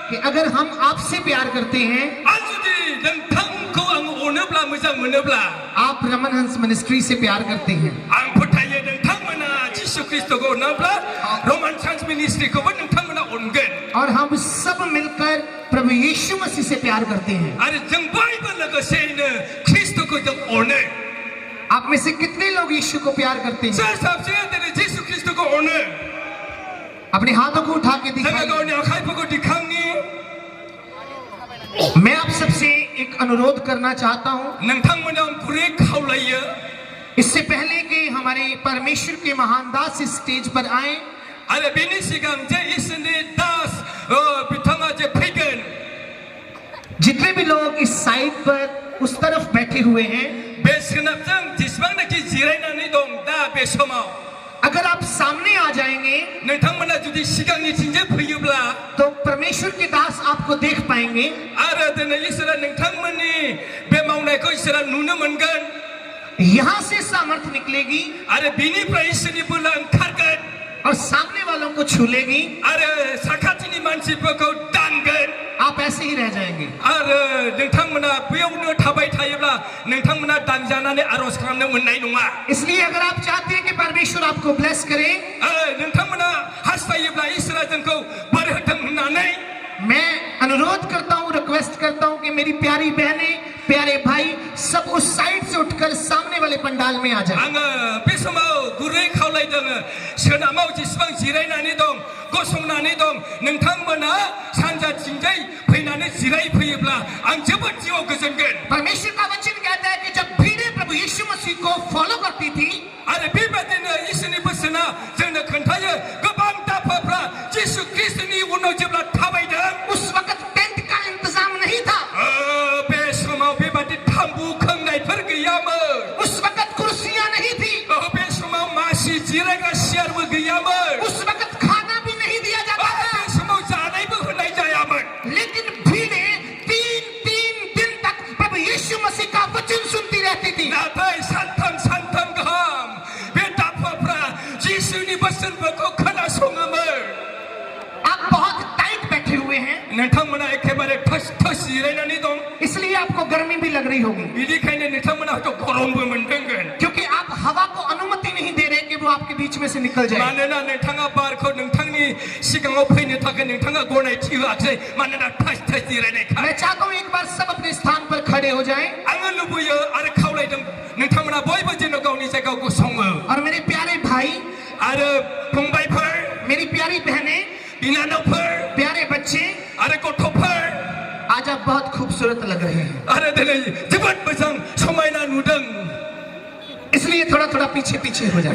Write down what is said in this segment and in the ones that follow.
कि अगर हम आपसे प्यार करते हैं, आप रमनहंस मिनिस्ट्री से प्यार करते हैं, और हम सब मिलकर प्रभु यीशु मसीह से प्यार करते हैं। आप में से कितने लोग यीशु को प्यार करते हैं? अपने हाथों को उठा के दिखाइए। मैं आप सबसे एक अनुरोध करना चाहता हूं, इससे पहले कि हमारे परमेश्वर के महान दास इस स्टेज पर आए, जितने भी लोग इस साइड पर उस तरफ बैठे हुए हैं, अगर आप सामने आ जाएंगे तो परमेश्वर के दास आपको देख पाएंगे। यहाँ से सामर्थ निकलेगी और सामने वालों को छू लेगी, आप ऐसे ही रह जाएंगे। इसलिए अगर आप चाहते हैं कि परमेश्वर आपको ब्लेस करे, मैं अनुरोध करता हूँ, रिक्वेस्ट करता हूँ कि मेरी प्यारी बहनें, प्यारे भाई सब उस साइड से उठकर सामने वाले पंडाल में आ जाएं। परमेश्वर का वचन कहता है कि जब भीड़ें प्रभु यीशु मसीह को फॉलो करती थी, उस वक्त टेंट का इंतजाम नहीं था, उस वक्त कुर्सियां नहीं थी, उस वक्त खाना भी नहीं दिया जाता था। लेकिन भीड़ें 3 दिन तक प्रभु यीशु मसीह का वचन सुनती रहती थी। आप बहुत टाइट बैठे हुए हैं, इसलिए आपको गर्मी भी लग रही होगी, क्योंकि आप हवा को अनुमति नहीं दे रहे कि वो आपके बीच में से निकल जाए। मैं चाहता हूँ एक बार सब अपने स्थान पर खड़े हो जाएं, और मेरे प्यारे भाई, मेरी प्यारी बहनें, प्यारे बच्चे, आज आप बहुत खूबसूरत लग रहे हैं, इसलिए थोड़ा थोड़ा पीछे पीछे हो जाए।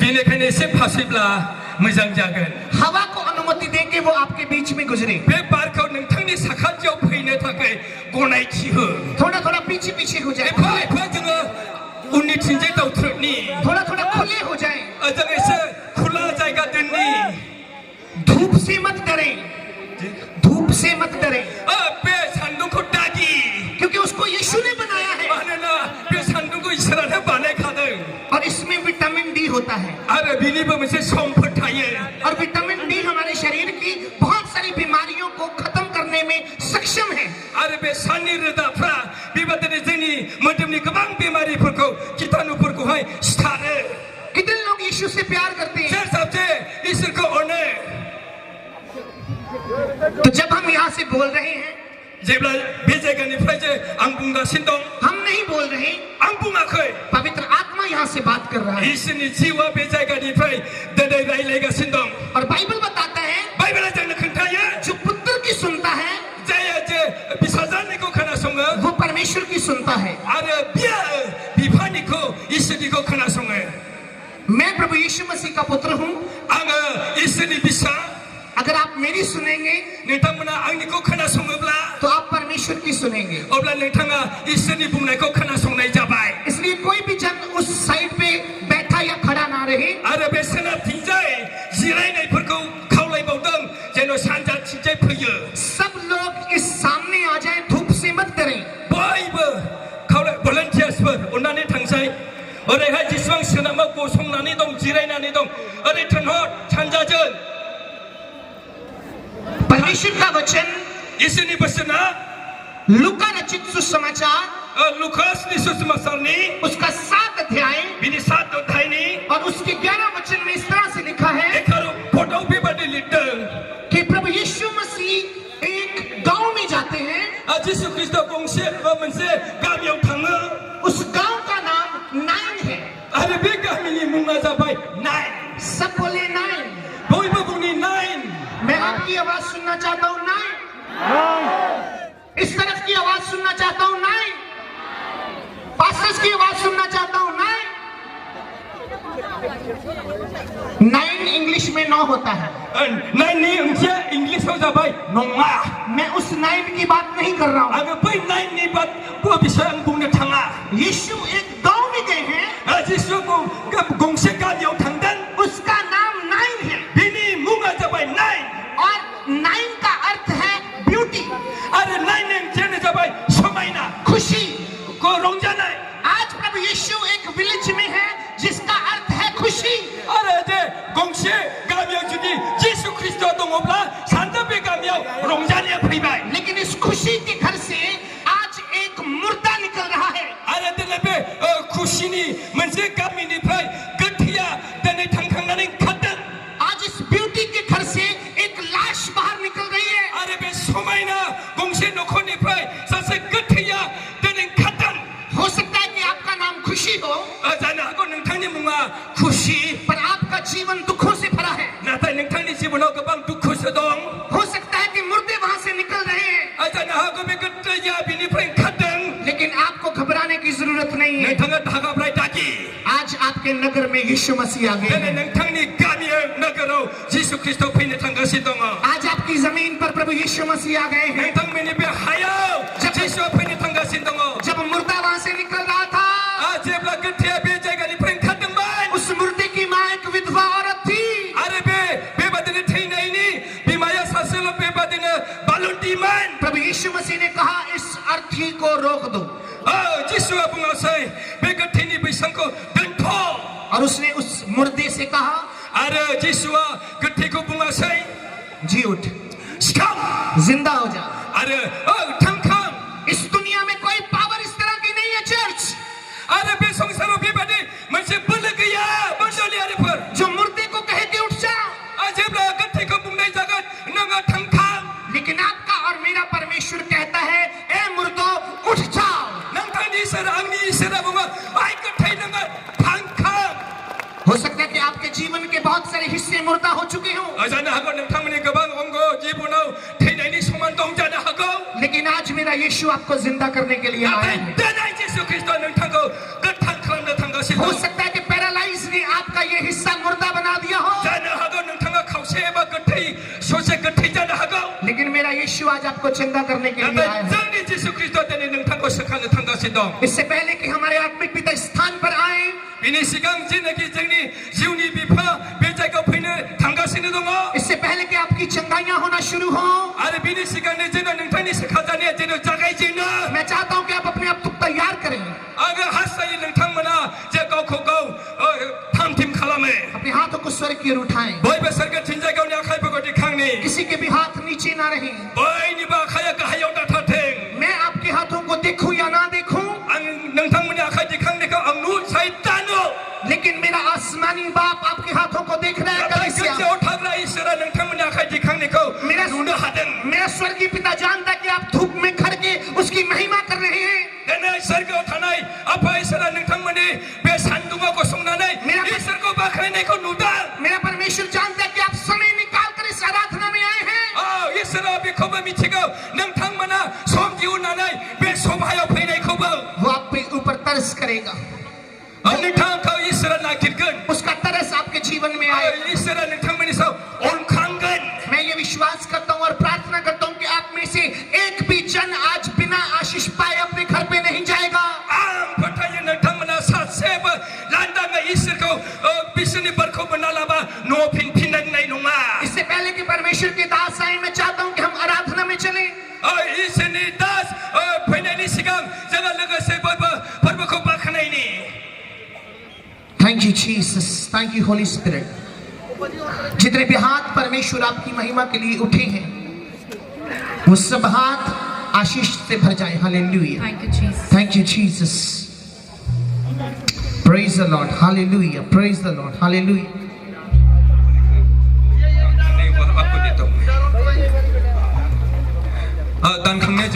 हवा को अनुमति देंगे वो आपके बीच में गुजरे। थोड़ा थोड़ा पीछे पीछे हो जाए, थोड़ा थोड़ा खुले हो जाए। धूप से मत डरें, धूप से मत डरें, क्योंकि उसको यीशु ने बनाया है, और इसमें विटामिन डी होता है, और विटामिन डी हमारे शरीर की बहुत सारी बीमारियों को खत्म करने में सक्षम है। कितने लोग यीशु से प्यार करते हैं? तो जब हम यहाँ से बोल रहे हैं, हम नहीं बोल रहे, पवित्र आत्मा यहाँ से बात कर रहा है, और बाइबल बताता है जो पुत्र की सुनता है वो परमेश्वर की सुनता है। मैं प्रभु यीशु मसीह का पुत्र हूँ, अगर आप मेरी सुनेंगे तो आप परमेश्वर की सुनेंगे। इसलिए कोई भी जन उस साइड पे बैठा या खड़ा ना रहे, सब लोग इस सामने आ जाएं, धूप से मत डरें। परमेश्वर का वचन Yesus ni bersena. लूका रचित सुसमाचार Lukas ni susumasar ni. उसका 7 अध्याय Bini 7 अध्याय ni. और उसके 11 वचन में इस तरह से लिखा है Ekaru potong pribadi leader. कि प्रभु यीशु मसीह एक गांव में जाते हैं. Yesus Kristus kongsi mense kami yang tanga. उस गांव का नाम नाइन है. Ada be kami ni munga sabai nine. सब बोले नाइन. Boy babuni nine. मैं आपकी आवाज सुनना चाहता हूँ नाइन. इस तरफ की आवाज सुनना चाहता हूँ नाइन. पास्टर्स की आवाज सुनना चाहता हूँ नाइन. नाइन इंग्लिश में 9 होता है. Nine ni unsia English ho sabai nonga. मैं उस नाइन की बात नहीं कर रहा हूँ. Aga boy nine ni bat bo bisa ang bung na tanga. यीशु एक गांव में गए हैं. Yesus kongsi kami yang tangdan. उसका नाम नाइन है. Bini munga sabai nine. और नाइन का अर्थ है beauty. Ada nine yang jene sabai somaina. खुशी. Ko rongjana. आज प्रभु यीशु एक विलेज में है जिसका अर्थ है खुशी. Ada de kongsi kami yang jadi Yesus Kristus dongobla santape kami yang rongjana pribai. लेकिन इस खुशी के घर से आज एक मुर्दा निकल रहा है. Ada de lebe खुशी ni mense kami ni prai ketia dan tangkangan yang katan. आज इस ब्यूटी के घर से एक लाश बाहर निकल रही है. Ada be somaina kongsi nokon ni prai sase ketia dan katan. हो सकता है कि आपका नाम खुशी हो Jana aku nengtang ni munga खुशी. पर आपका जीवन दुखों से भरा है. Natai nengtang ni sibuno kebang duku sedong. हो सकता है कि मुर्दे वहां से निकल रहे हैं. Jana aku be ketia bini prai katan. लेकिन आपको घबराने की जरूरत नहीं है. Nengtang dhaga prai daki. आज आपके नगर में यीशु मसीह आ गए Dan हैं. nengtang ni kami negara Yesus Kristus pini tangga sidong. आज आपकी जमीन पर प्रभु यीशु मसीह आ गए हैं. Nengtang mini be hayau Yesus pini tangga sidong. जब मुर्दा वहां से निकल रहा था Jebla ketia be jaga ni prai katan ban. उस मुर्दे की माँ एक विधवा औरत थी. Are be badine thina ini bimaya saselo be badine balunti man. प्रभु यीशु मसीह ने कहा इस अर्थी को रोक दो. Yesus bunga sai be ketini bisangko dento. और उसने उस मुर्दे से कहा Are Yesus ketiku bunga sai जी उठ, skam. जिंदा हो जा. Are tangkam. इस दुनिया में कोई पावर इस तरह की नहीं है church Are be songsaro be badi mense belagaya bandoli are per. जो मुर्दे को कहे कि उठ जा. Jebla ketiku bunga jagat nanga tangkam. लेकिन आपका और मेरा परमेश्वर कहता है ए मुर्दो उठ जाओ. Nangtani sara angni sara bunga ai ketai nanga tangkam. हो सकता है कि आपके जीवन के बहुत सारे हिस्से मुर्दा हो चुके हों. Jana hago nangtamani kebang ongo jibuno thina ini soman dong jana hago. लेकिन आज मेरा यीशु आपको जिंदा करने के लिए आया है. Danai Yesus Kristus nangtangko ketang kelam tangga हो sidong. सकता है कि पैरालाइज ने आपका ये हिस्सा मुर्दा बना दिया हो. Jana hago nangtanga khause ba ketai sose ketai jana hago. लेकिन मेरा यीशु आज आपको जिंदा करने के लिए आया है. Jani Yesus Kristus dani nangtangko sekang tangga sidong. इससे पहले कि हमारे आत्मिक पिता इस स्थान पर आए Bini sigang jinaki jengni jiuni bipa be jaga phine tangga sine dongo. इससे पहले कि आपकी चंगाइयां होना शुरू हो Are bini sigang ne jena nangtani sekhajani jena jagai jena. मैं चाहता हूं कि आप अपने आप को तैयार करें. Aga hasai nangtang mana je kau kau tham tim khalame. अपने हाथों को स्वर्ग की ओर उठाएं. Boy besar ke tinjai kau ni akai pagoti khangni. किसी के भी हाथ नीचे ना रहे. Boy ni ba khaya ka hayau ta thateng. मैं आपके हाथों को देखूं या ना देखूं Ang nangtang muni akai dikhang ni kau ang nu saitano. लेकिन मेरा आसमानी बाप आपके हाथों को देख रहा है. Kai कलीसिया kerja othagla isra nangtang muni akai dikhang ni kau मेरा nuna hadeng. मेरा स्वर्गीय पिता जानता है कि आप धूप में खड़ के उसकी महिमा कर रहे हैं. Dana sarga thanai apa isra nangtang muni be sandunga ko songnanai isra ko bakhrai nei ko nuda. मेरा परमेश्वर जानता है कि आप समय निकाल कर इस आराधना में आए हैं. Isra be khoba michigo nangtang mana som jiunanai be sobhayo pheinai khoba. वो आप पे ऊपर तरस करेगा. Nangtang kau isra nakirgan. उसका तरस आपके जीवन में आए. Isra nangtang muni sau on khangan. मैं ये विश्वास करता हूँ और प्रार्थना करता हूँ कि आप में से एक भी जन आज बिना आशीष पाए अपने घर पे नहीं जाएगा. Pertanyaan nangtang mana saseb landanga isra ko bisni barko banalaba no pinpinan nai nonga. इससे पहले कि परमेश्वर के दास आए मैं चाहता हूँ कि हम आराधना में चलें. Isni das phainani sigang jaga lagase barba barba ko bakhanai ni. Thank you Jesus. Thank you Holi spirit. जितने भी हाथ परमेश्वर आपकी महिमा के लिए उठे हैं वो सब हाथ आशीष से भर जाए। Hallelujah, Thank you, Jesus. Thank you Jesus, praise the Lord, hallelujah, praise the Lord, hallelujah. नहीं वह आपको देता हूँ दान खाने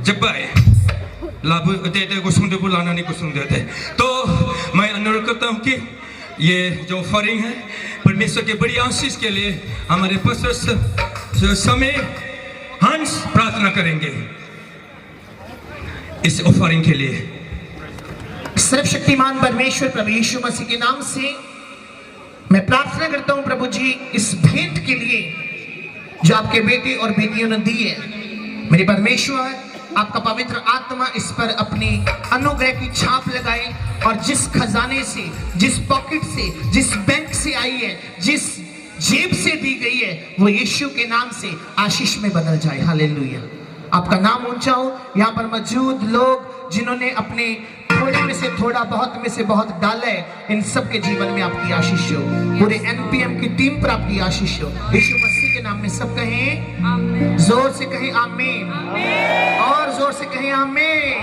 जब आए लाभ दे गुसुंदे बुलाना नहीं गुसुंदे थे। तो मैं अनुरोध करता हूँ कि ये जो ऑफरिंग है परमेश्वर के बड़ी आशीष के लिए हमारे पास्टर समय हंस प्रार्थना करेंगे इस ऑफरिंग के लिए। सर्वशक्तिमान परमेश्वर प्रभु यीशु मसीह के नाम से मैं प्रार्थना करता हूं प्रभु जी, इस भेंट के लिए जो आपके बेटे और बेटियों ने दी है, मेरे परमेश्वर आपका पवित्र आत्मा इस पर अपनी अनुग्रह की छाप लगाए और जिस खजाने से, जिस पॉकेट से, जिस बैंक से आई है, जिस जेब से दी गई है, वो यीशु के नाम से आशीष में बदल जाए। हालेलुया, आपका नाम ऊंचा हो। यहाँ पर मौजूद लोग जिन्होंने अपने थोड़े में से थोड़ा, बहुत में से बहुत डाला है, इन सब के जीवन में आपकी आशीष हो। पूरे एनपीएम की टीम पर आपकी आशीष हो। यीशु मसीह के नाम में सब कहें आमीन। जोर से कहें आमीन, और जोर से कहें आमीन।